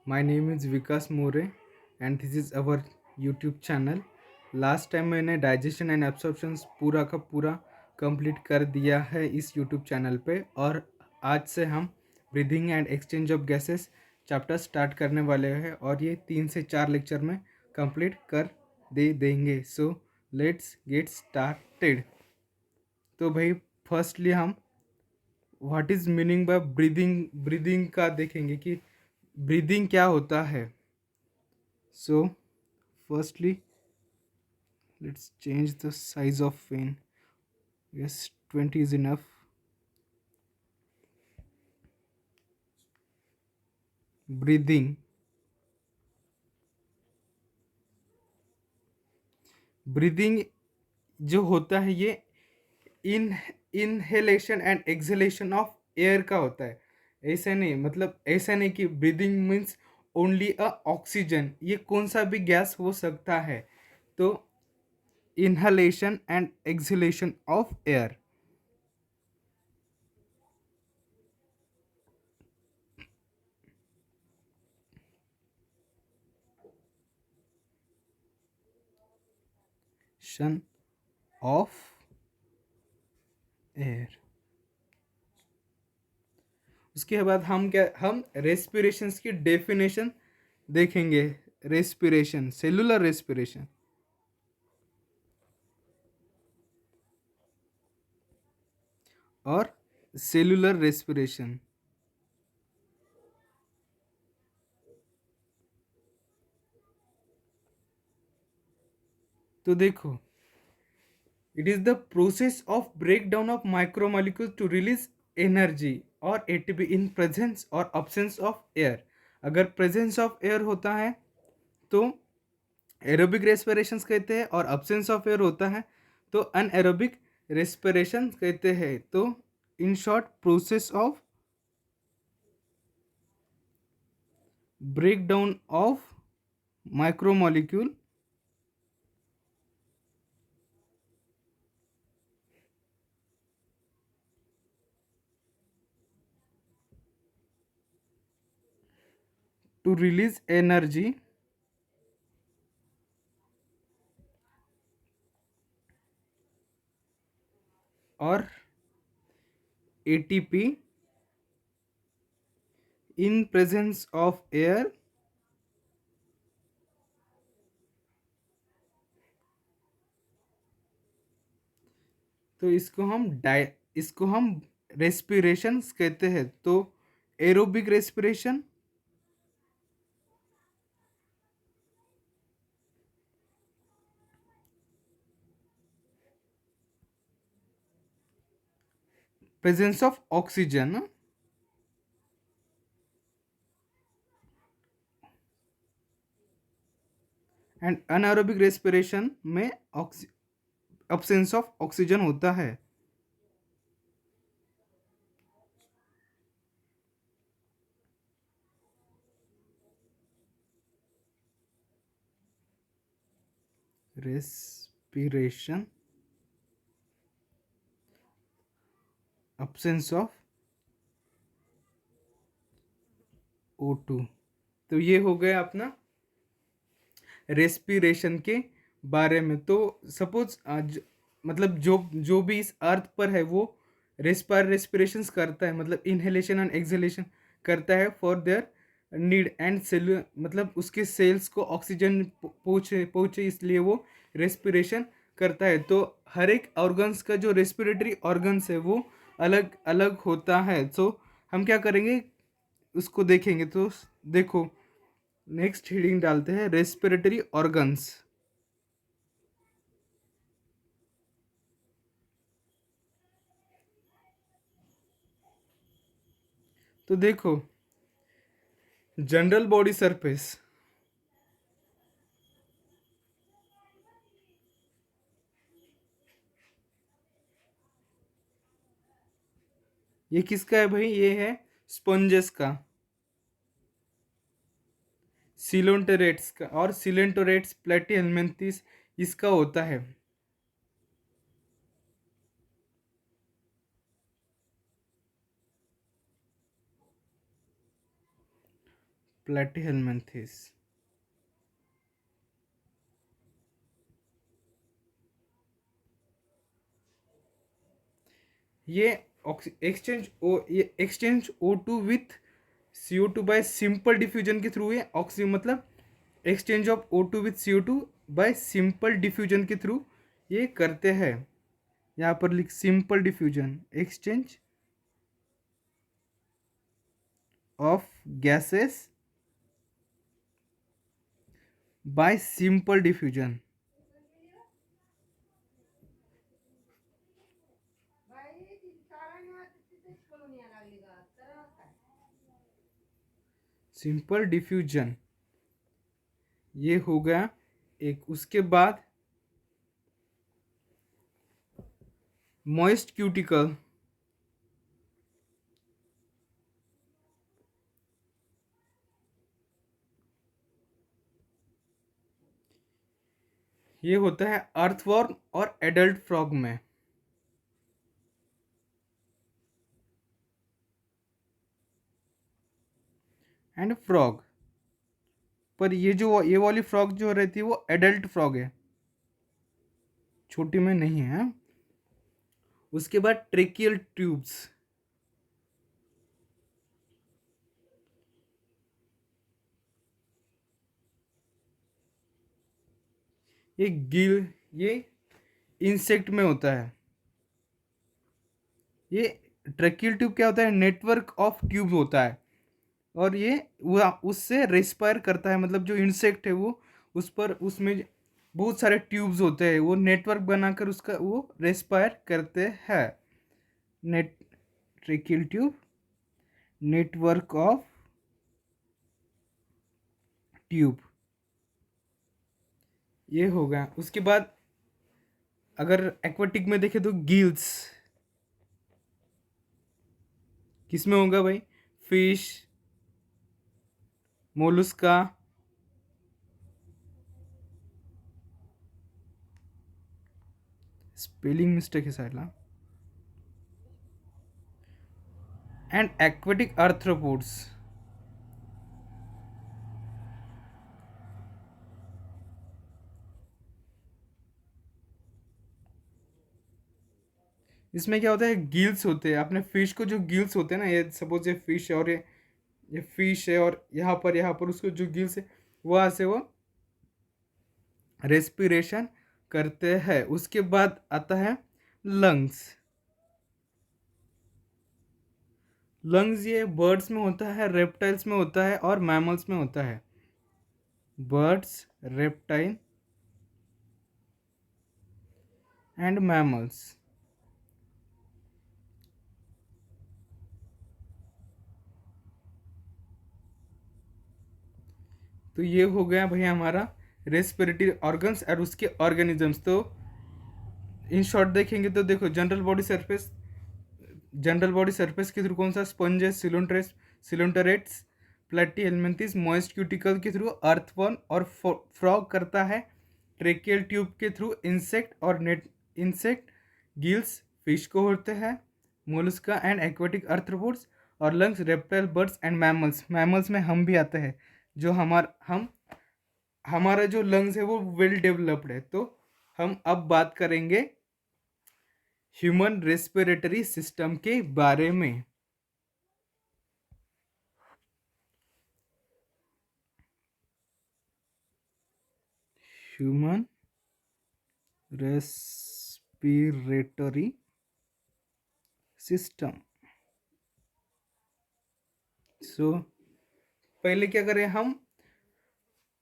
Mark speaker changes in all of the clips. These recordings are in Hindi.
Speaker 1: My name is Vikas More and this is our YouTube channel. Last time मैंने डाइजेशन एंड एब्सॉर्प्शन पूरा का पूरा कंप्लीट कर दिया है इस YouTube चैनल पे, और आज से हम breathing and exchange of gases chapter start करने वाले हैं और ये 3 से 4 लेक्चर में कंप्लीट कर दे देंगे. So let's get started. तो भाई फर्स्टली हम what is meaning bye breathing breathing का देखेंगे कि ब्रीदिंग क्या होता है. So firstly let's change the size of fan. Yes, 20 is enough. Breathing. Breathing जो होता है ये in inhalation and exhalation of air का होता है. ऐसा नहीं, मतलब ऐसा नहीं कि breathing means only a oxygen. ये कौन सा भी गैस हो सकता है. तो inhalation and exhalation of air. शन of air. उसके बाद हम रेस्पिरेशंस की डेफिनेशन देखेंगे. रेस्पिरेशन, सेलुलर रेस्पिरेशन और सेलुलर रेस्पिरेशन. तो देखो, it is the process of break down of micromolecule to release energy और एटीपी इन प्रेजेंस और अब्सेंस ऑफ एयर. अगर प्रेजेंस ऑफ एयर होता है तो एरोबिक रेस्पिरेशन कहते हैं, और अब्सेंस ऑफ एयर होता है तो अनएरोबिक रेस्पिरेशन कहते हैं. तो in short, process of breakdown of macromolecule to release energy or ATP in presence of air. तो इसको हम रेस्पिरेशन कहते हैं. तो aerobic respiration, presence of oxygen, and anaerobic respiration में अब्सेंस ऑफ ऑक्सीजन होता है. Respiration, absence of O2. तो ये हो गया अपना रेस्पिरेशन के बारे में. तो सपोज मतलब जो जो भी इस अर्थ पर है वो रेस्पिरेशंस करता है, मतलब इनहेलेशन एंड एक्सहेलेशन करता है for their need and cell, मतलब उसके सेल्स को ऑक्सीजन पहुँचे पहुँचे, इसलिए वो रेस्पिरेशन करता है. तो हर एक ऑर्गन्स का जो रेस्पिरेटरी ऑर्गन्स है वो अलग अलग होता है. सो हम क्या करेंगे उसको देखेंगे. तो देखो, नेक्स्ट हेडिंग डालते हैं रेस्पिरेटरी ऑर्गन्स. तो देखो, जनरल बॉडी सरफेस, ये किसका है भाई, ये है स्पॉन्जेस का, सिलोंटेरेट्स का, और सिलेंटोरेट्स प्लेटी इसका होता है. प्लेटिहेलमिन्थेस। ये exchange O2 with CO2 bye simple diffusion के थ्रू है। ऑक्सीजन मतलब exchange of O2 with CO2 bye simple diffusion के थ्रू ये करते हैं। यहाँ पर लिख simple diffusion, exchange of gases bye simple diffusion. Simple diffusion ये हो गया एक। उसके बाद मॉइस्ट क्यूटिकल, ये होता है अर्थवॉर्म और एडल्ट फ्रॉग में। एंड फ्रॉग, पर ये वाली फ्रॉग जो रहती है वो एडल्ट फ्रॉग है, छोटी में नहीं है। उसके बाद ट्रेकियल ट्यूब्स, ये गिल, ये इंसेक्ट में होता है। ये ट्रेकियल ट्यूब क्या होता है, नेटवर्क ऑफ ट्यूब होता है, और ये वो उससे रेस्पायर करता है। मतलब जो इंसेक्ट है वो उस पर, उसमें बहुत सारे ट्यूब्स होते हैं, वो नेटवर्क बनाकर उसका वो रेस्पायर करते हैं। Net tracheal tube, network of tube, ये हो गया। उसके बाद अगर एक्वाटिक में देखें तो गिल्स किसमें होगा भाई, फिश, मोलस्का, स्पेलिंग मिस्टेक है साला, एंड एक्वाटिक आर्थ्रोपोड्स। इसमें क्या होता है, गिल्स होते हैं। अपने फिश को जो गिल्स होते हैं ना, ये सपोज ये फिश है और ये फिश है, और यहाँ पर उसको जो गिल्स है वहाँ से वो रेस्पिरेशन करते हैं। उसके बाद आता है लंग्स। लंग्स ये बर्ड्स में होता है, रेप्टाइल्स में होता है और मैमल्स में होता है। Birds, reptile and mammals. तो ये हो गया भैया हमारा रेस्पिरेटरी ऑर्गन्स और उसके ऑर्गेनिजम्स। तो इन शॉर्ट देखेंगे तो देखो, जनरल बॉडी सरफेस के थ्रू कौन सा, स्पंजेस, सिलोंटरेट्स, प्लेटीहेलमिन्थेस, मॉइस्ट क्यूटिकल के थ्रू अर्थवर्म और फ्रॉग करता है। ट्रेकियल ट्यूब के थ्रू इंसेक्ट और नेट इंसेक्ट, गिल्स फिश को होते हैं, मोलस्का एंड एक्वाटिक आर्थ्रोपोड्स, और lungs reptile, birds and mammals. Mammals में हम भी आते हैं, जो हमारा जो लंग्स है वो वेल डेवलप्ड है। तो हम अब बात करेंगे ह्यूमन रेस्पिरेटरी सिस्टम के बारे में। Human respiratory system. सो पहले क्या करें, हम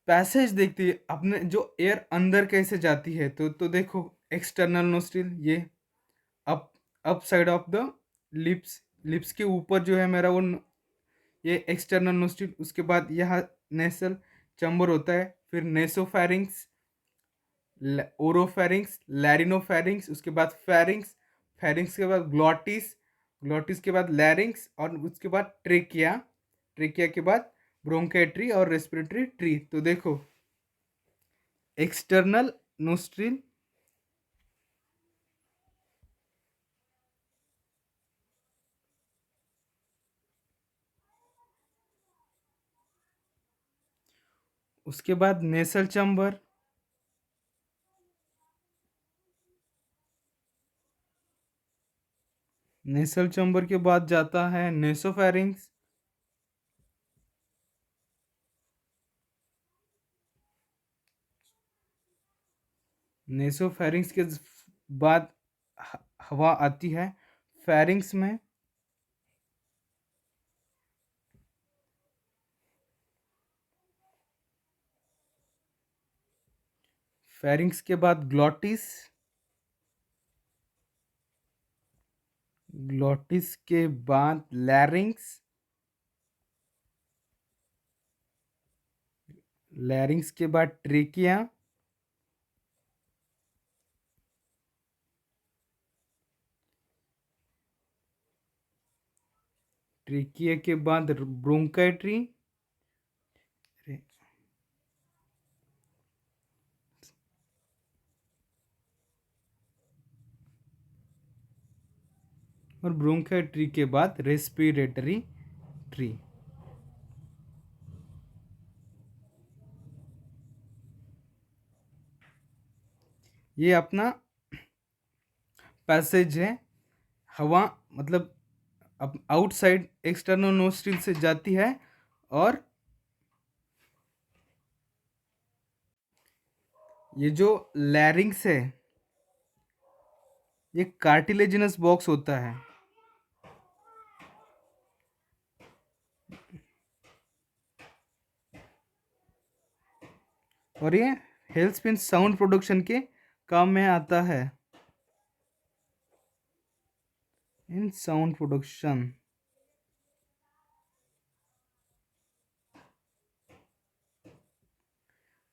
Speaker 1: पैसेज देखते हैं अपने, जो एयर अंदर कैसे जाती है। तो देखो, एक्सटर्नल नोस्ट्रिल, ये up up side of the lips, lips के ऊपर जो है मेरा वो ये एक्सटर्नल नोस्ट्रिल। उसके बाद यहाँ नेसल चैम्बर होता है, फिर नेसोफेरिंग्स, ओरोफेरिंग्स, लैरिनोफेरिंग्स, उसके बाद फेरिंग्स, फेरिंग्स के बाद ग्लॉटिस, ग्लॉटिस के बाद लैरिंग्स, और उसके बाद ट्रेकिया, ट्रेकिया के बाद ब्रोंकेट्री और रेस्पिरेटरी ट्री। तो देखो, एक्सटर्नल नोस्ट्रिल, उसके बाद नेसल चैम्बर, नेसल चैम्बर के बाद जाता है नेसोफेरिंक्स, नेसोफेरिंक्स के बाद हवा आती है फेरिंक्स में, फेरिंक्स के बाद ग्लॉटिस, ग्लॉटिस के बाद लैरिंक्स, लैरिंक्स के बाद ट्रेकिया, ट्रेकिया के बाद ब्रोंकाइट्री, और ब्रोंकाइट्री के बाद रेस्पिरेटरी ट्री। ये अपना पैसेज है, हवा मतलब आउटसाइड एक्सटर्नल नोस्ट्रिल से जाती है, और ये जो लैरिंग्स है ये कार्टिलेजिनस बॉक्स होता है, और ये हेल्प्स इन साउंड प्रोडक्शन के काम में आता है, इन साउंड प्रोडक्शन।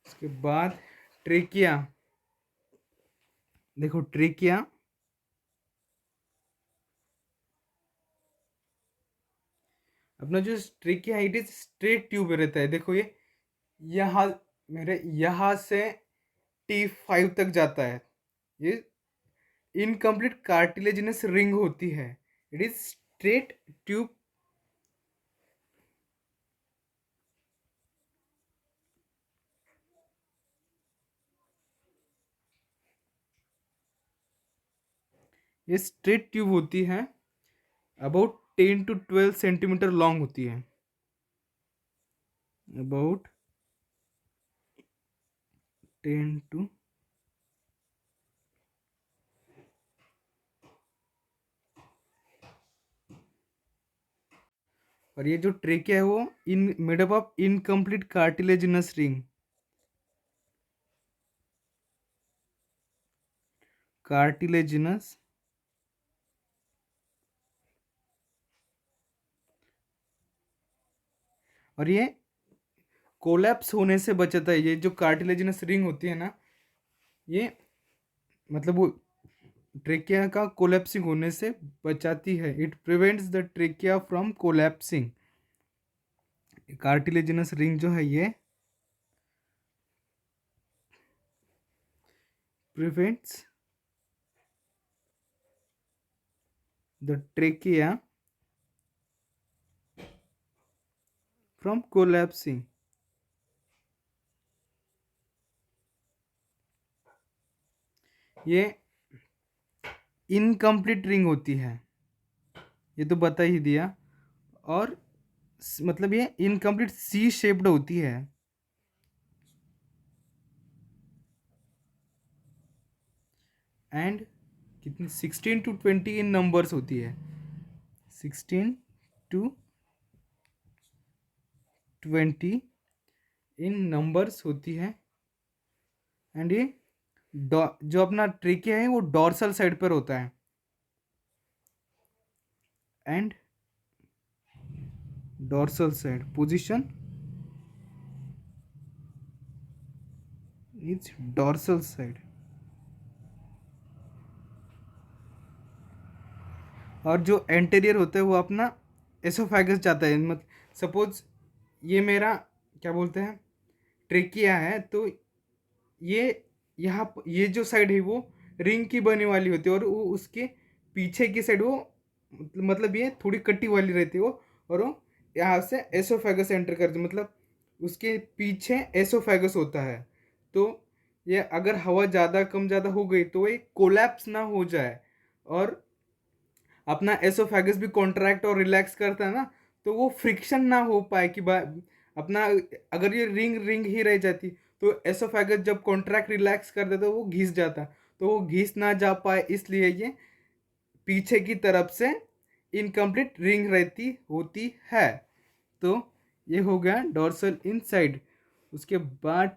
Speaker 1: उसके बाद ट्रेकिया, देखो ट्रेकिया अपना जो ट्रेकिया है इट इज स्ट्रेट ट्यूब रहता है, देखो ये यहाँ मेरे यहाँ से T5 तक जाता है, ये इनकम्प्लीट कार्टिलेजिनस रिंग होती है, इट इज स्ट्रेट ट्यूब। ये स्ट्रेट ट्यूब होती है, अबाउट 10 to 12 सेंटीमीटर लॉन्ग होती है, अबाउट 10 to, और ये जो ट्रेकिया है वो in made up of incomplete cartilaginous ring, cartilaginous और ये कोलैप्स होने से बचाता है, ये जो कार्टिलेजिनस रिंग होती है ना ये मतलब वो ट्रेकिया का कोलैप्सिंग होने से बचाती है, it prevents the trachea from collapsing. Cartilaginous ring जो है ये prevents the trachea from collapsing. ये इनकम्प्लीट रिंग होती है, ये तो बता ही दिया, और मतलब ये इनकम्प्लीट सी शेप्ड होती है, एंड कितनी 16 to 20 इन नंबर्स होती है, 16 to 20 इन नंबर्स होती है, एंड ये जो अपना ट्रेकिया है वो डॉर्सल साइड पर होता है, and dorsal side position is dorsal side. और जो एंटेरियर होता है वो अपना एसोफेगस जाता है, मतलब सपोज ये मेरा क्या बोलते हैं ट्रेकिया है, तो ये यहाँ ये जो साइड है वो रिंग की बनी वाली होती है, और वो उसके पीछे की साइड वो मतलब ये थोड़ी कट्टी वाली रहती है वो, और वो यहाँ से एसोफेगस एंटर करती है, मतलब उसके पीछे एसोफेगस होता है। तो ये अगर हवा ज़्यादा कम ज़्यादा हो गई तो ये कोलैप्स ना हो जाए, और अपना एसोफेगस भी कॉन्ट्रैक्ट और रिलैक्स करता है ना, तो वो फ्रिक्शन ना हो पाए कि अपना, अगर ये रिंग रिंग ही रह जाती तो एसोफेगस जब कॉन्ट्रैक्ट रिलैक्स कर देता तो वो घिस जाता, तो वो घिस ना जा पाए इसलिए ये पीछे की तरफ से इनकम्प्लीट रिंग रहती होती है। तो ये हो गया डोर्सल इनसाइड। उसके बाद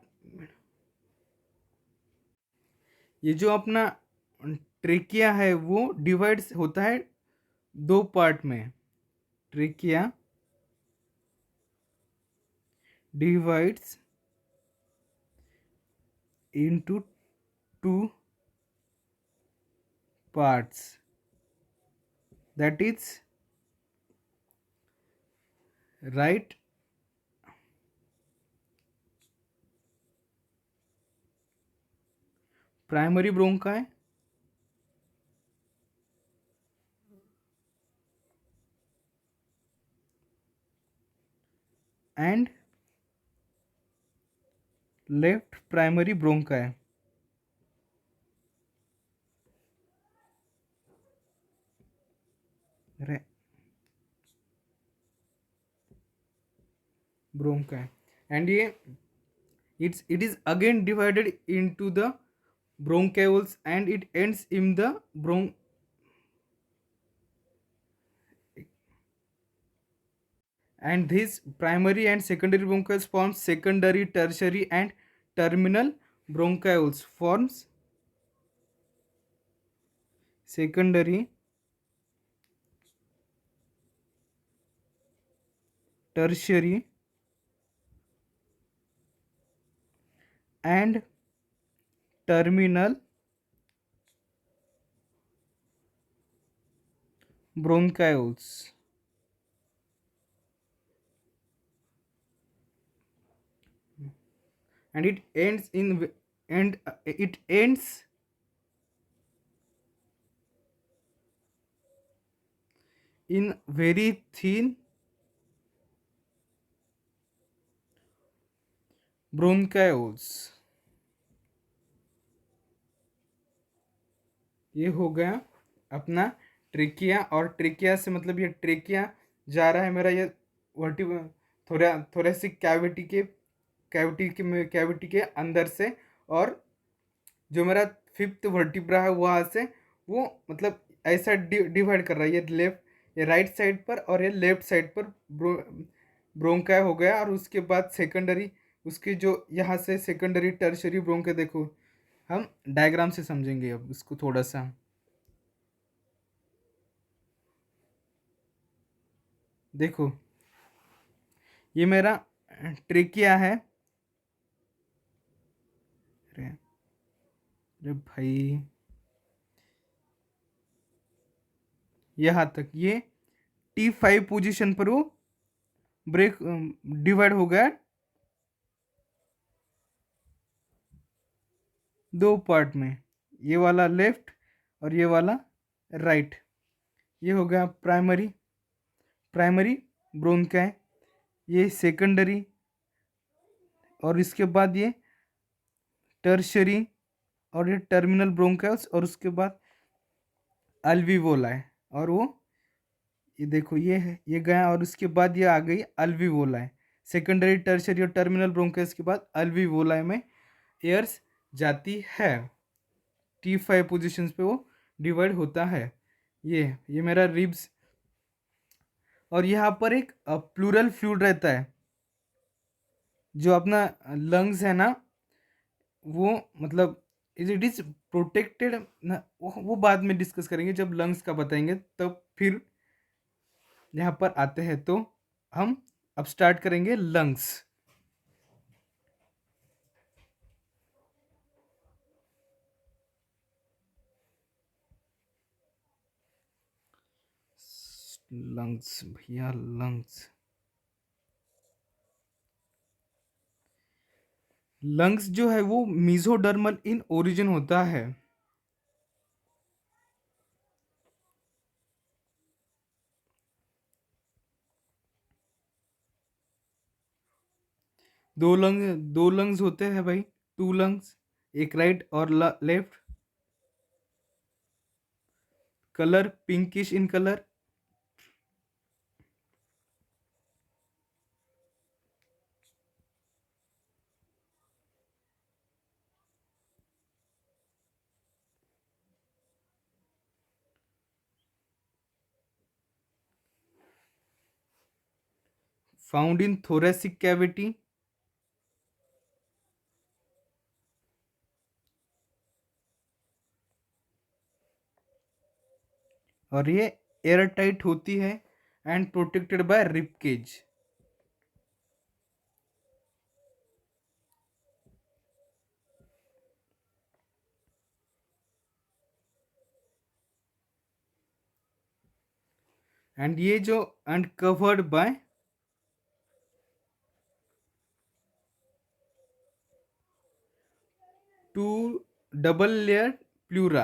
Speaker 1: ये जो अपना ट्रेकिया है वो डिवाइड्स होता है दो पार्ट में। Trachea divides into two parts, that is right primary bronchi and left primary bronchi. Bronchi, and it is again divided into the bronchioles, and it ends in the and these primary and secondary bronchioles forms secondary, tertiary, and terminal bronchioles forms secondary, tertiary, and terminal bronchioles. And it ends in and it ends in very thin bronchioles. ये हो गया अपना ट्रिकिया, और ट्रिकिया से मतलब ये ट्रिकिया जा रहा है मेरा ये वर्टि थोरेसिक कैविटी के अंदर से, और जो मेरा फिफ्थ वर्टिब्रा है वहाँ से वो मतलब ऐसा डिवाइड कर रहा है, ये राइट साइड पर और ये लेफ्ट साइड पर ब्रोंका हो गया। और उसके बाद सेकेंडरी, उसके जो यहाँ से सेकेंडरी टर्शरी ब्रोंका, देखो हम डायग्राम से समझेंगे अब इसको थोड़ा सा। देखो ये मेरा ट्रेकिया है, अरे अरे भाई, यहाँ तक ये T5 पोजीशन पर वो ब्रेक डिवाइड हो गया दो पार्ट में, ये वाला लेफ्ट और ये वाला राइट। ये हो गया प्राइमरी ब्रोंकाई, ये सेकेंडरी, और इसके बाद ये टर्शरी, और ये टर्मिनल ब्रोंकाइल्स, और उसके बाद अल्वीवोलाई, और वो ये देखो ये है, ये गया, और उसके बाद ये आ गई अल्वीवोलाई। सेकेंडरी टर्शरी और टर्मिनल ब्रोंकाइल्स के बाद अल्वीवोलाई में एयर्स जाती है। T5 पोजीशंस पे वो डिवाइड होता है। ये मेरा रिब्स, और यहाँ पर एक प्लूरल फ्लूइड रहता है, जो अपना लंग्स है ना, वो मतलब इट इज प्रोटेक्टेड ना, वो बाद में डिस्कस करेंगे जब लंग्स का बताएंगे, तब फिर यहाँ पर आते हैं। तो हम अब स्टार्ट करेंगे लंग्स। लंग्स भैया, लंग्स जो है वो मीजोडर्मल इन ओरिजिन होता है। दो लंग्स होते हैं भाई, टू लंग्स, एक राइट और left. Colour pinkish in colour. Found in thoracic cavity। और ये एयर टाइट होती है and protected by rib cage. And ये जो and covered by two double layer pleura.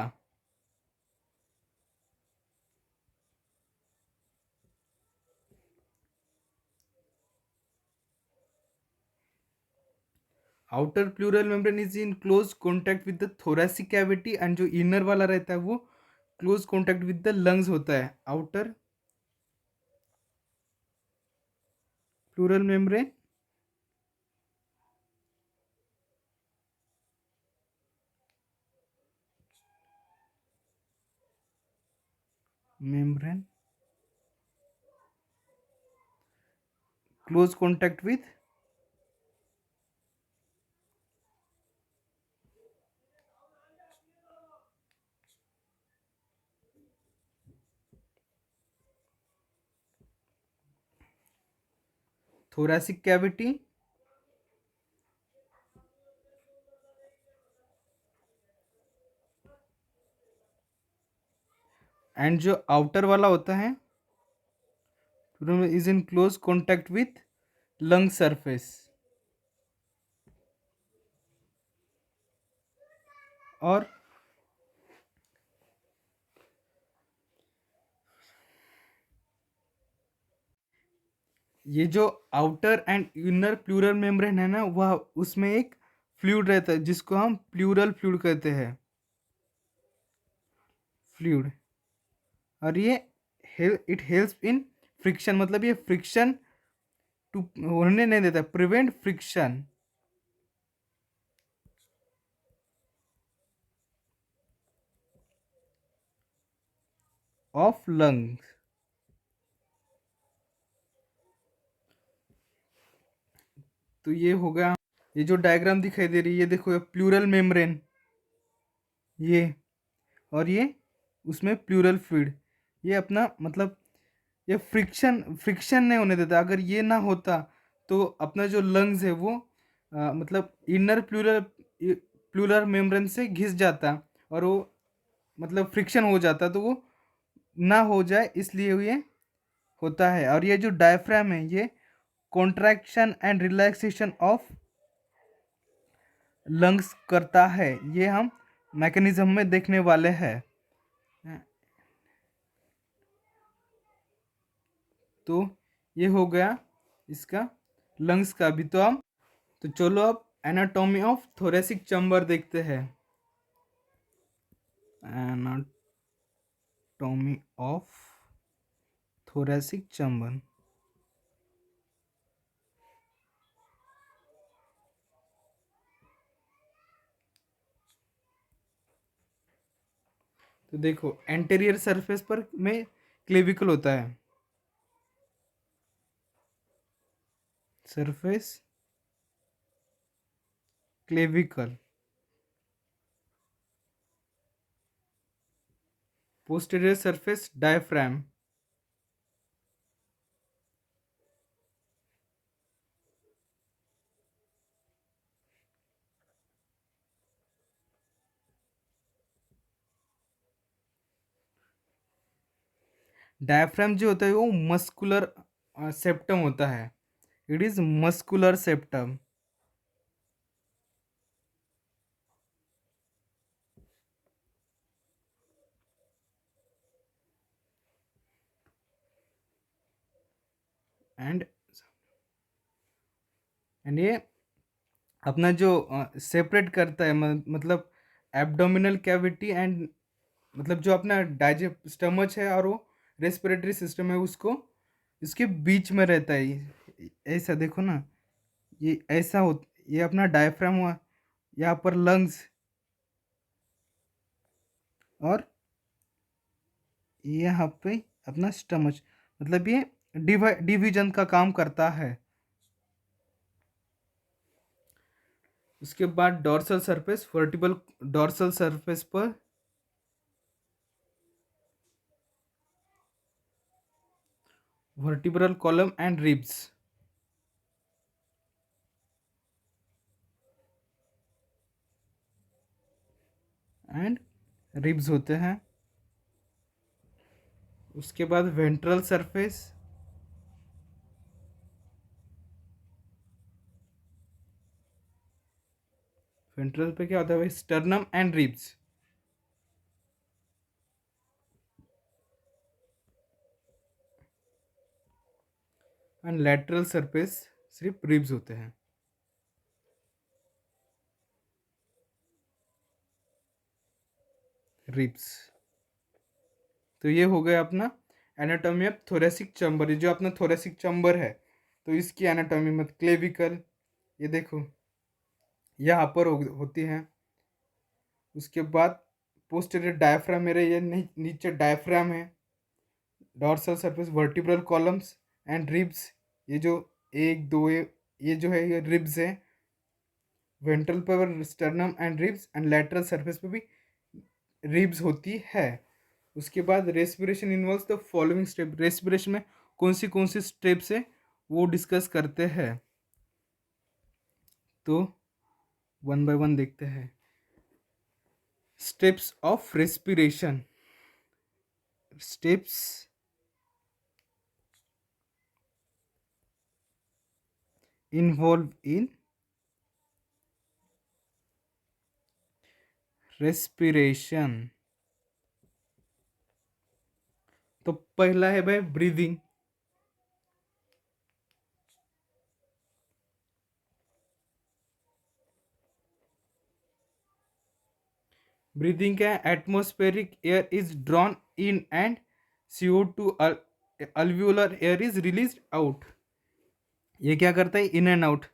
Speaker 1: Outer pleural membrane is in close contact with the thoracic cavity and जो इनर वाला रहता है वो close contact with the lungs होता है। Outer pleural membrane membrane close contact with thoracic cavity and जो आउटर वाला होता है is in close contact with lung surface. और ये जो outer and inner pleural membrane है ना, वह उसमें एक फ्लूइड रहता है जिसको हम प्लूरल फ्लूइड कहते हैं। फ्लूइड। और ये इट हेल्प्स इन फ्रिक्शन, मतलब ये फ्रिक्शन टू होने नहीं देता, प्रिवेंट फ्रिक्शन ऑफ लंग्स। तो ये हो गया। ये जो डायग्राम दिखाई दे रही है, ये देखो, ये प्लूरल मेम्ब्रेन, ये, और ये उसमें प्लूरल फ्लूइड, ये अपना मतलब ये फ्रिक्शन फ्रिक्शन नहीं होने देता। अगर ये ना होता तो अपना जो लंग्स है वो मतलब इनर प्लूरल प्लूरल मेम्ब्रेन से घिस जाता और वो मतलब फ्रिक्शन हो जाता, तो वो ना हो जाए इसलिए ये होता है। और ये जो डायफ्राम है ये contraction and relaxation of lungs करता है, ये हम मैकेनिज्म में देखने वाले हैं। तो ये हो गया इसका लंग्स का भी। तो चलो अब एनाटॉमी ऑफ थोरेसिक चैम्बर देखते हैं। Anatomy of thoracic chamber. तो देखो, एंटीरियर सरफेस पर में क्लेविकल होता है, surface clavicle. Posterior surface diaphragm. Diaphragm जो होता है वो मस्कुलर सेप्टम होता है, it is muscular septum. And ये अपना जो सेपरेट करता है, मतलब एब्डोमिनल कैविटी एंड मतलब जो अपना डाइजेस्ट स्टमच है और वो रेस्पिरेटरी सिस्टम है, उसको इसके बीच में रहता है। ऐसा देखो ना, ये ऐसा हो, ये अपना डायफ्राम हुआ, यहाँ पर लंग्स, और यहाँ पे अपना स्टमच, मतलब ये डिवीजन का काम करता है। उसके बाद dorsal surface, vertebral dorsal surface पर vertebral column and ribs, and ribs होते हैं। उसके बाद वेंट्रल सरफेस, वेंट्रल पे क्या होता है भाई, sternum and ribs. And lateral surface सिर्फ रिब्स होते हैं। रिब्स। तो ये हो गया अपना एनाटॉमी ऑफ थोरेसिक चैम्बर। ये जो अपना थोरेसिक चैम्बर है, तो इसकी एनाटॉमी मत क्लेविकल, ये देखो यहाँ पर होती है। उसके बाद पोस्टीरियर डायफ्राम, मेरे ये नीचे डायफ्राम है। Dorsal surface, vertebral columns and ribs, ये जो एक दो ये जो है ये रिब्स है। वेंट्रल पर sternum and ribs, and lateral surface पे भी रिब्स होती है। उसके बाद respiration involves the following step. Respiration में कौन सी स्टेप्स है वो डिस्कस करते हैं, तो वन बाय वन देखते हैं। Steps of respiration. Steps involve in respiration. तो पहला है भाई ब्रीदिंग। ब्रीदिंग क्या है, atmospheric air is drawn in and CO2 alveolar air is release out. ये क्या करता है, इन एंड आउट।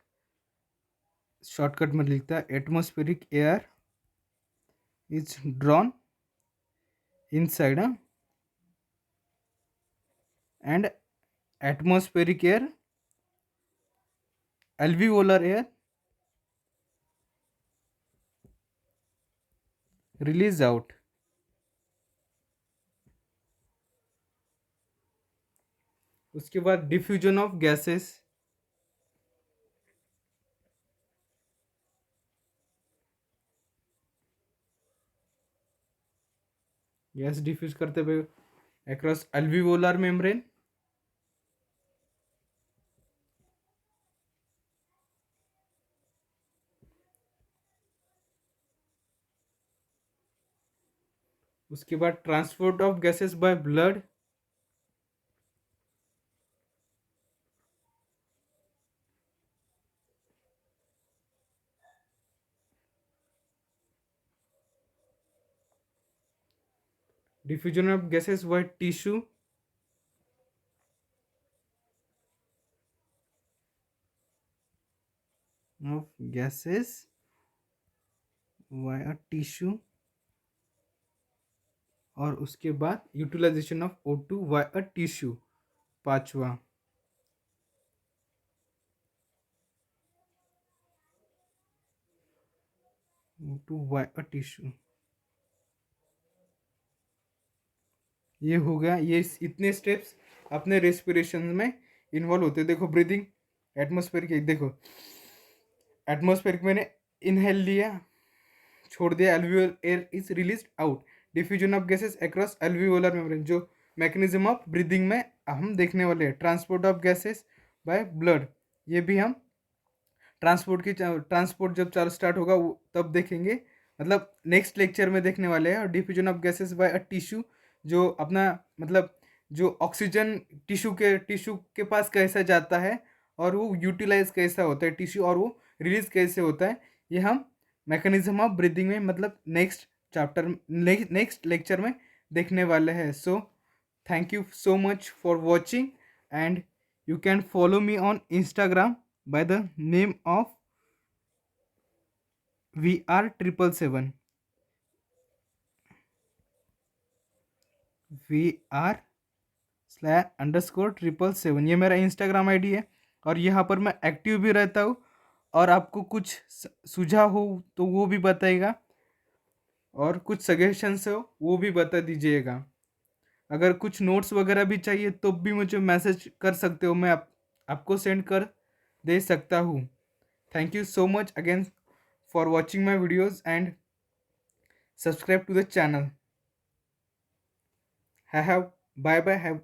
Speaker 1: शॉर्टकट में लिखता है, atmospheric air is drawn inside and atmospheric air alveolar air release out. उसके बाद diffusion of gases. Gas diffuse करते हुए अक्रॉस अल्वियोलर मेम्ब्रेन। उसके बाद transport of gases by blood. Diffusion of gases by tissue. Of gases via tissue. और उसके बाद utilisation of O2 via tissue, पांचवा। O2 वाया टिश्यू, ये हो गया। ये इतने स्टेप्स अपने रेस्पिरेशन में इन्वॉल्व होते हैं। देखो ब्रीदिंग, एटमोस्फेरिक, देखो एटमोस्फेरिक मैंने इनहेल लिया, छोड़ दिया, alveolar air is release out. Diffusion of gases across alveolar membrane, जो मैकेनिज्म ऑफ ब्रीदिंग में हम देखने वाले हैं। Transport of gases by blood, ये भी हम ट्रांसपोर्ट जब चालू स्टार्ट होगा तब देखेंगे, मतलब नेक्स्ट लेक्चर में देखने वाले हैं। और diffusion of gases bye a tissue, जो अपना मतलब जो ऑक्सीजन टिश्यू के पास कैसा जाता है और वो यूटिलाइज कैसा होता है टिश्यू, और वो रिलीज कैसे होता है, ये हम मैकेनिज्म ऑफ ब्रीदिंग में मतलब नेक्स्ट चैप्टर नेक्स्ट लेक्चर में देखने वाले हैं. So thank you so much for watching and you can follow me on Instagram by the name of VR777. VR _777 ये मेरा इंस्टाग्राम आईडी है और यहाँ पर मैं एक्टिव भी रहता हूँ. और आपको कुछ सुझाव हो तो वो भी बताइएगा और कुछ सजेशंस हो वो भी बता दीजिएगा. अगर कुछ नोट्स वगैरह भी चाहिए तो भी मुझे मैसेज कर सकते हो, मैं आपको सेंड कर दे सकता हूँ. Thank you so much again for watching my videos and subscribe to the channel. Bye bye. Have